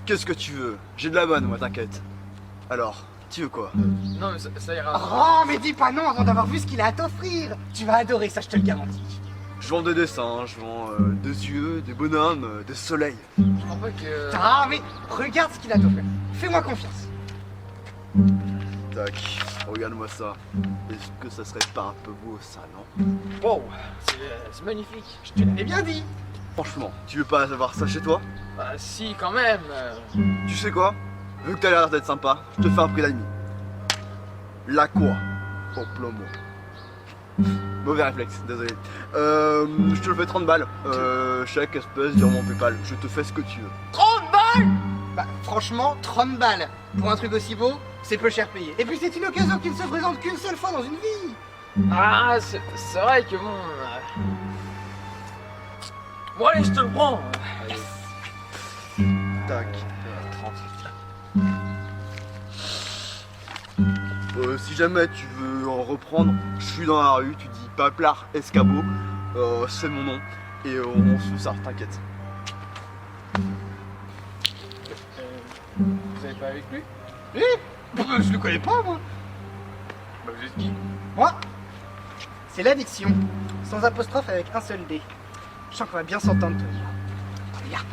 Qu'est-ce que tu veux? J'ai de la bonne, moi, t'inquiète. Alors, tu veux quoi? Non, mais ça ira. Oh, mais dis pas non avant d'avoir vu ce qu'il a à t'offrir. Tu vas adorer ça, je te le garantis. Je vends des dessins, je vends des yeux, des bonhommes, des soleils. Je crois pas que... Ah, mais regarde ce qu'il a t'offert. Fais-moi confiance. Tac, regarde-moi ça. Est-ce que ça serait pas un peu beau, ça, non? Wow, c'est magnifique. Je te l'avais bien dit. Franchement, tu veux pas avoir ça chez toi? Bah si, quand même. Tu sais quoi? Vu que t'as l'air d'être sympa, je te fais un prix d'ami. La quoi? Au plomo. Mauvais réflexe, désolé. Je te le fais 30 balles. Chaque espèce, virement PayPal. Je te fais ce que tu veux. 30 balles? Bah, franchement, 30 balles. Pour un truc aussi beau, c'est peu cher payé. Et puis c'est une occasion qui ne se présente qu'une seule fois dans une vie. Ah, c'est vrai que bon... Bon allez, je te le prends. Allez. Tac. 30. Si jamais tu veux en reprendre, je suis dans la rue, tu dis Paplard Escabeau, c'est mon nom, et on se fait ça, t'inquiète. Vous avez pas avec lui? Je le connais pas, moi. Bah vous êtes qui? Moi, c'est l'addiction. Sans apostrophe avec un seul D. Je sens qu'on va bien s'entendre, toi. Regarde.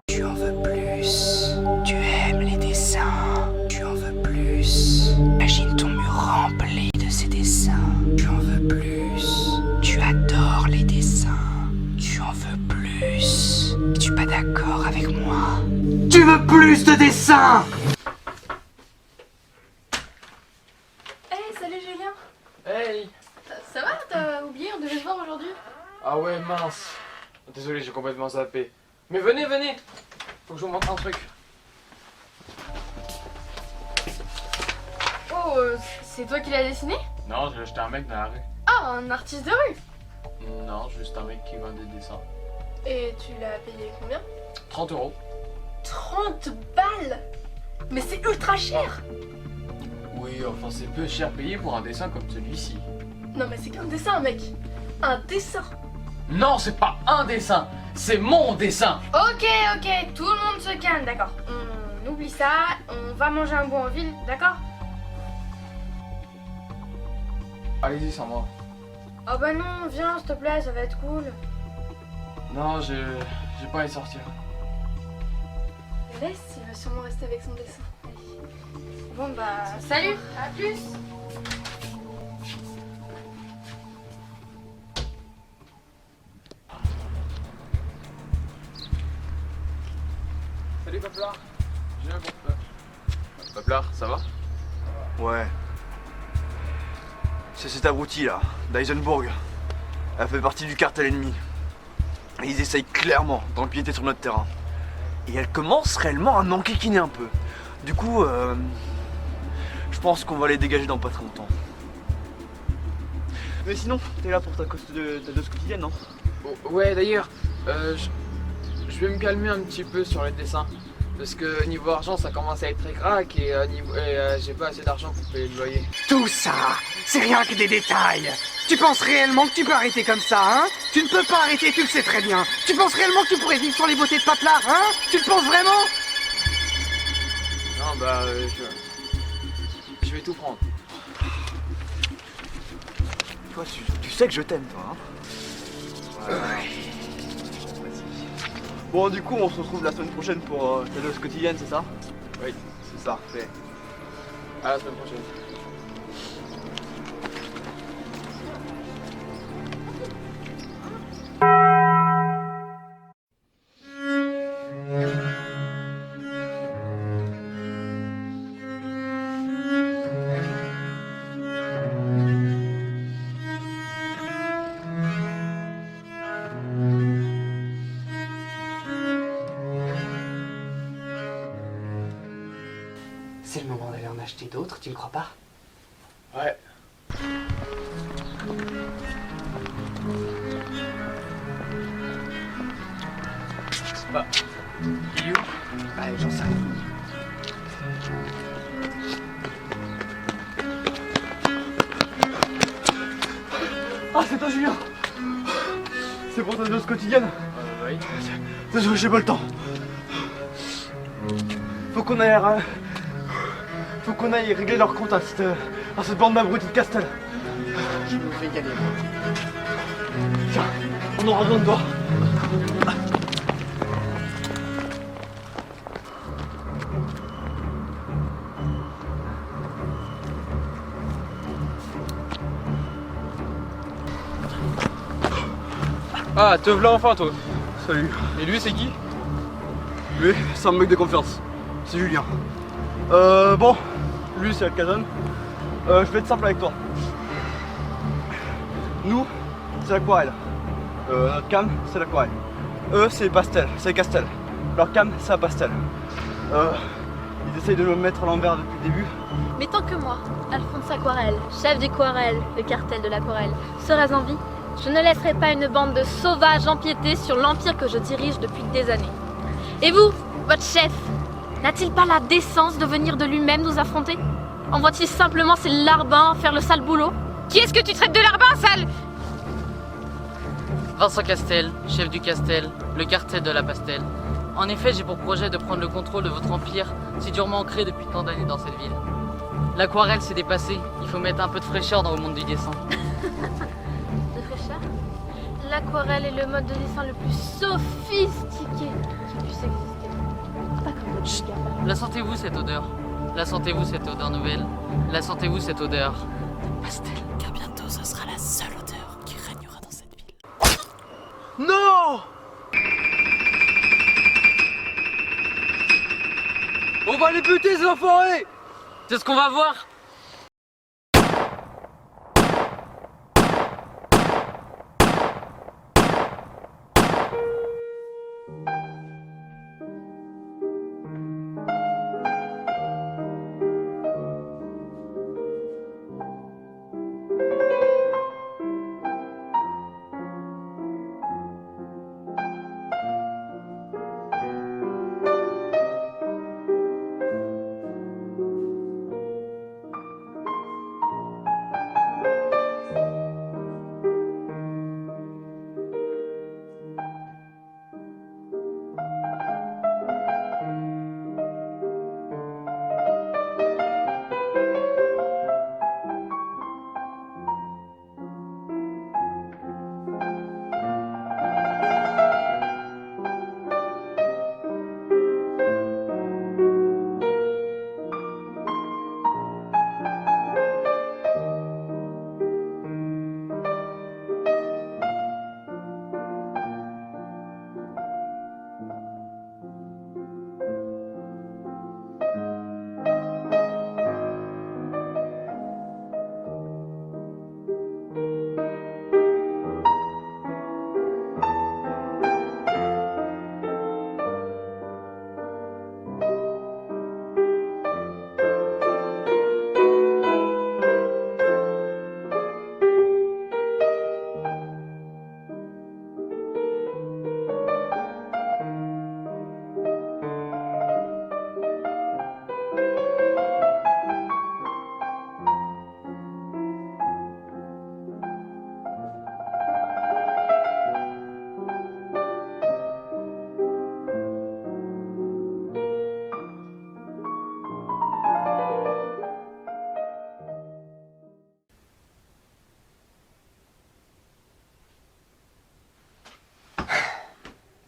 Tu en veux plus, tu aimes les dessins, tu en veux plus. Imagine ton mur rempli de ces dessins. Tu en veux plus, tu adores les dessins, tu en veux plus. Es-tu pas d'accord avec moi? Tu veux plus de dessins? Hey, salut Julien. Hey. Ça va? T'as oublié, on devait se voir aujourd'hui. Ah ouais, mince. Désolé, j'ai complètement zappé. Mais venez, venez. Faut que je vous montre un truc. Oh, c'est toi qui l'as dessiné? Non, j'ai acheté un mec dans la rue. Ah, un artiste de rue. Non, juste un mec qui vend des dessins. Et tu l'as payé combien? 30 €. 30 balles. Mais c'est ultra cher. Oui, enfin c'est peu cher payé pour un dessin comme celui-ci. Non mais c'est qu'un dessin, mec. Un dessin. Non, c'est pas un dessin, c'est mon dessin. Ok, tout le monde se calme, d'accord. On oublie ça, on va manger un bout en ville, d'accord? Allez-y sans moi. Oh bah non, viens s'il te plaît, ça va être cool. Non, j'ai pas envie de sortir. Laisse, il va sûrement rester avec son dessin. Allez. Bon bah, salut, à plus. Salut Paplard. J'ai un bon Paplard, ça va? Ouais. C'est cette abrutie là, d'Eisenberg. Elle fait partie du cartel ennemi. Et ils essayent clairement d'empiéter sur notre terrain. Et elle commence réellement à m'enquiquiner un peu. Du coup, je pense qu'on va les dégager dans pas très longtemps. Mais sinon, t'es là pour ta dose quotidienne, non? Ouais, d'ailleurs, je vais me calmer un petit peu sur les dessins. Parce que niveau argent, ça commence à être très crack et j'ai pas assez d'argent pour payer le loyer. Tout ça, c'est rien que des détails. Tu penses réellement que tu peux arrêter comme ça, hein? Tu ne peux pas arrêter, tu le sais très bien. Tu penses réellement que tu pourrais vivre sans les beautés de Paplard, hein? Tu le penses vraiment? Non, bah, je vais tout prendre. Toi, tu sais que je t'aime, toi, hein? Ouais. Bon, du coup, on se retrouve la semaine prochaine pour ta dose quotidienne, c'est ça? Oui, c'est ça, fait. à la semaine prochaine. C'est le moment d'aller en acheter d'autres, tu ne crois pas? Ouais. Bah, il est où? Bah, j'en sais rien. Ah, c'est toi, Julien! C'est pour ta dose quotidienne? Oui. Désolé, j'ai pas le temps. Faut qu'on aille régler leur compte à cette bande d'abrutis de Castel. Je me fais gagner. Tiens, on aura besoin de toi. Ah, te v'là enfin, toi. Salut. Et lui, c'est qui? Lui, c'est un mec de confiance. C'est Julien. Bon, lui c'est Alcazon. Je vais être simple avec toi. Nous, c'est l'aquarelle. Notre cam, c'est l'aquarelle. Eux, c'est les pastels, c'est les castels. Leur cam, c'est un pastel. Ils essayent de me mettre à l'envers depuis le début. Mais tant que moi, Alphonse Aquarelle, chef d'Aquarelle, le cartel de l'Aquarelle, serais en vie, je ne laisserai pas une bande de sauvages empiéter sur l'empire que je dirige depuis des années. Et vous, votre chef, n'a-t-il pas la décence de venir de lui-même nous affronter? Envoie-t-il simplement ses larbins faire le sale boulot? Qui est-ce que tu traites de larbin, sale? Vincent Castel, chef du Castel, le cartel de la Pastel. En effet, j'ai pour projet de prendre le contrôle de votre empire, si durement ancré depuis tant d'années dans cette ville. L'aquarelle s'est dépassée, il faut mettre un peu de fraîcheur dans le monde du dessin. De fraîcheur? L'aquarelle est le mode de dessin le plus sophistiqué qui puisse exister. Pas comme votre Chut. gamin. La sentez-vous cette odeur? La sentez-vous cette odeur nouvelle? La sentez-vous cette odeur de pastel? Car bientôt ce sera la seule odeur qui régnera dans cette ville. Non! On va les buter, ces enfoirés! C'est ce qu'on va voir!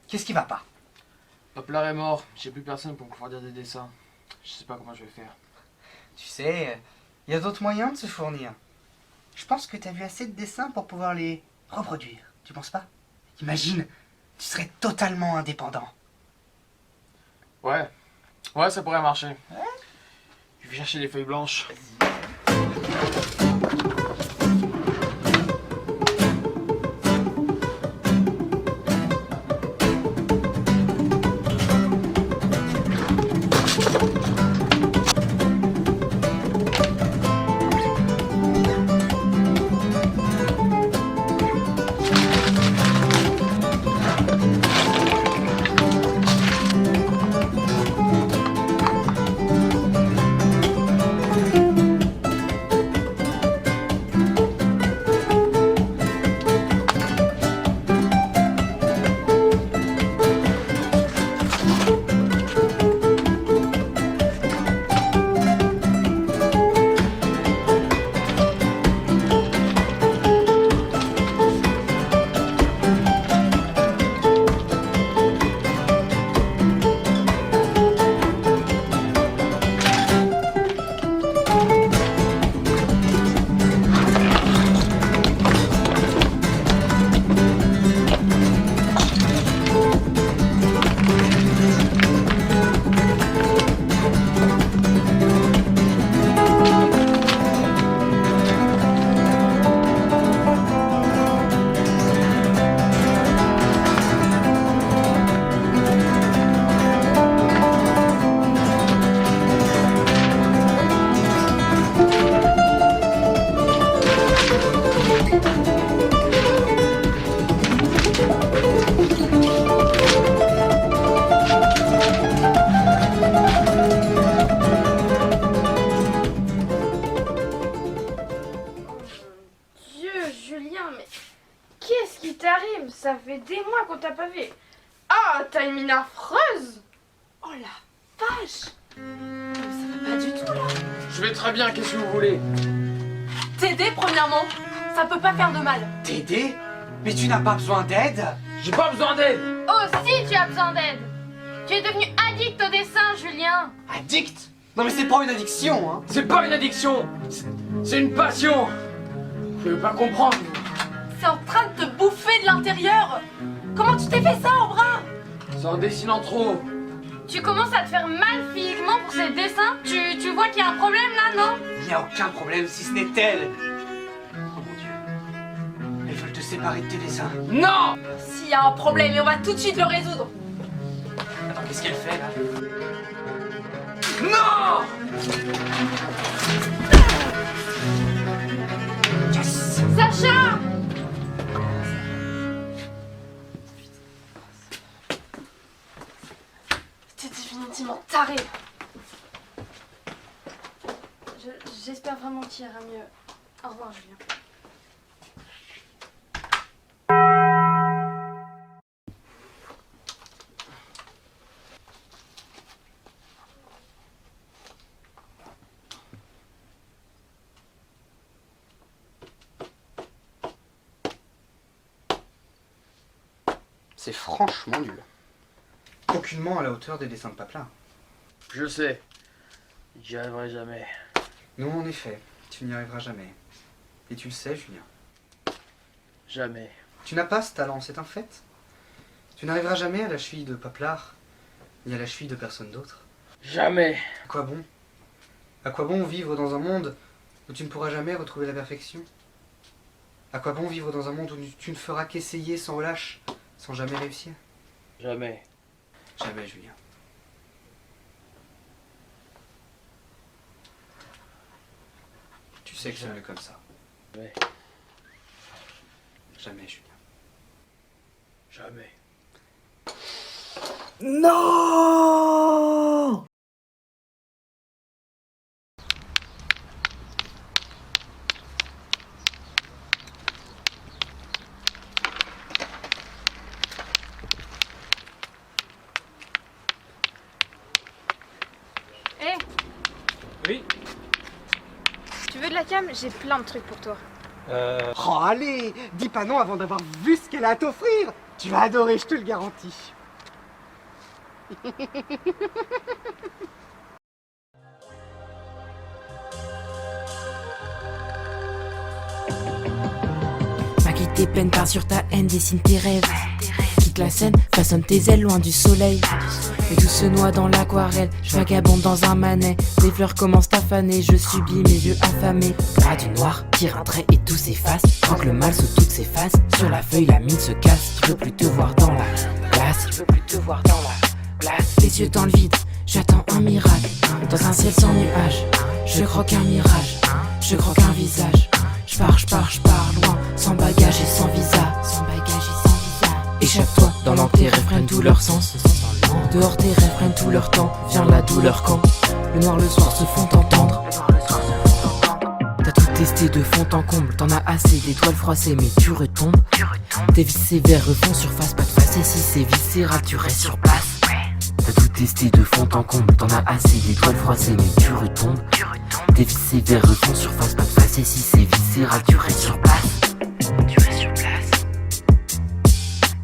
Qu'est-ce qui va pas? Paplar est mort, j'ai plus personne pour me fournir des dessins. Je sais pas comment je vais faire. Tu sais, il y a d'autres moyens de se fournir. Je pense que tu as vu assez de dessins pour pouvoir les reproduire. Tu penses pas? Imagine, tu serais totalement indépendant. Ouais, ça pourrait marcher. Je vais chercher les feuilles blanches. Qu'est-ce qui t'arrive? Ça fait des mois qu'on t'a pas vu. Ah, t'as une mine affreuse. Oh la vache. Ça va pas du tout là. Je vais très bien, qu'est-ce que vous voulez? T'aider premièrement, ça peut pas faire de mal. T'aider? Mais tu n'as pas besoin d'aide? J'ai pas besoin d'aide. Oh si, tu as besoin d'aide. Tu es devenu addict au dessin, Julien. Addict? Non mais c'est pas une addiction, hein. C'est pas une addiction, c'est une passion. Vous pouvez pas comprendre. C'est en train de te bouffer de l'intérieur. Comment tu t'es fait ça au bras? C'est en dessinant trop. Tu commences à te faire mal physiquement pour ces dessins. Tu vois qu'il y a un problème là, non? Il n'y a aucun problème si ce n'est elle. Oh mon Dieu. Elles veulent te séparer de tes dessins. Non! S'il y a un problème, et on va tout de suite le résoudre. Attends, qu'est-ce qu'elle fait là? Non! Yes! Sacha! T'es définitivement taré. J'espère vraiment qu'il ira mieux. Au revoir, Julien. C'est franchement nul. Aucunement à la hauteur des dessins de Paplar. Je sais, j'y arriverai jamais. Non, en effet, tu n'y arriveras jamais. Et tu le sais, Julien. Jamais. Tu n'as pas ce talent, c'est un fait. Tu n'arriveras jamais à la cheville de Paplar, ni à la cheville de personne d'autre. Jamais. À quoi bon? À quoi bon vivre dans un monde où tu ne pourras jamais retrouver la perfection? À quoi bon vivre dans un monde où tu ne feras qu'essayer sans relâche, sans jamais réussir? Jamais. Jamais, Julien. Tu sais que c'est mieux comme ça. Jamais. Jamais, Julien. Jamais. Non! Hé, Oui. tu veux de la cam? J'ai plein de trucs pour toi. Oh, allez! Dis pas non avant d'avoir vu ce qu'elle a à t'offrir! Tu vas adorer, je te le garantis. Maquille tes peines, pars sur ta haine, dessine tes rêves. Quitte la scène, façonne tes ailes loin du soleil. Et tout se noie dans l'aquarelle, je vagabonde dans un manet. Les fleurs commencent à faner, je subis mes yeux affamés. Bras du noir, tire un trait et tout s'efface. Croque le mal sous toutes ses faces. Sur la feuille, la mine se casse. Je veux plus te voir dans la glace. Je veux plus te voir dans la glace. Les yeux dans le vide, j'attends un miracle. Dans un ciel sans nuages, je croque un mirage. Je croque un visage. Je pars loin, sans bagage et sans visa. Sans bagage et sans visa. Échappe-toi dans l'encre, tes rêves prennent tout leur sens. Dehors tes rêves prennent tout leur temps. Viens la douleur quand le noir le soir se font entendre. T'as tout testé de fond en comble. T'en as assez d'étoiles froissées mais tu retombes. Tes vis sévères refont surface. Pas de face et si c'est viscéral tu restes sur place. T'as tout testé de fond en comble. T'en as assez d'étoiles froissées mais tu retombes. Tes vis sévères refont surface. Pas de face et si c'est viscéral tu restes sur place. Tu restes sur place.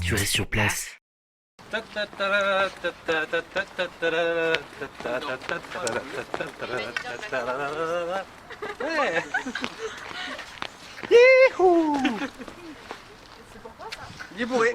Tu restes sur place. Youhou! Il est bourré.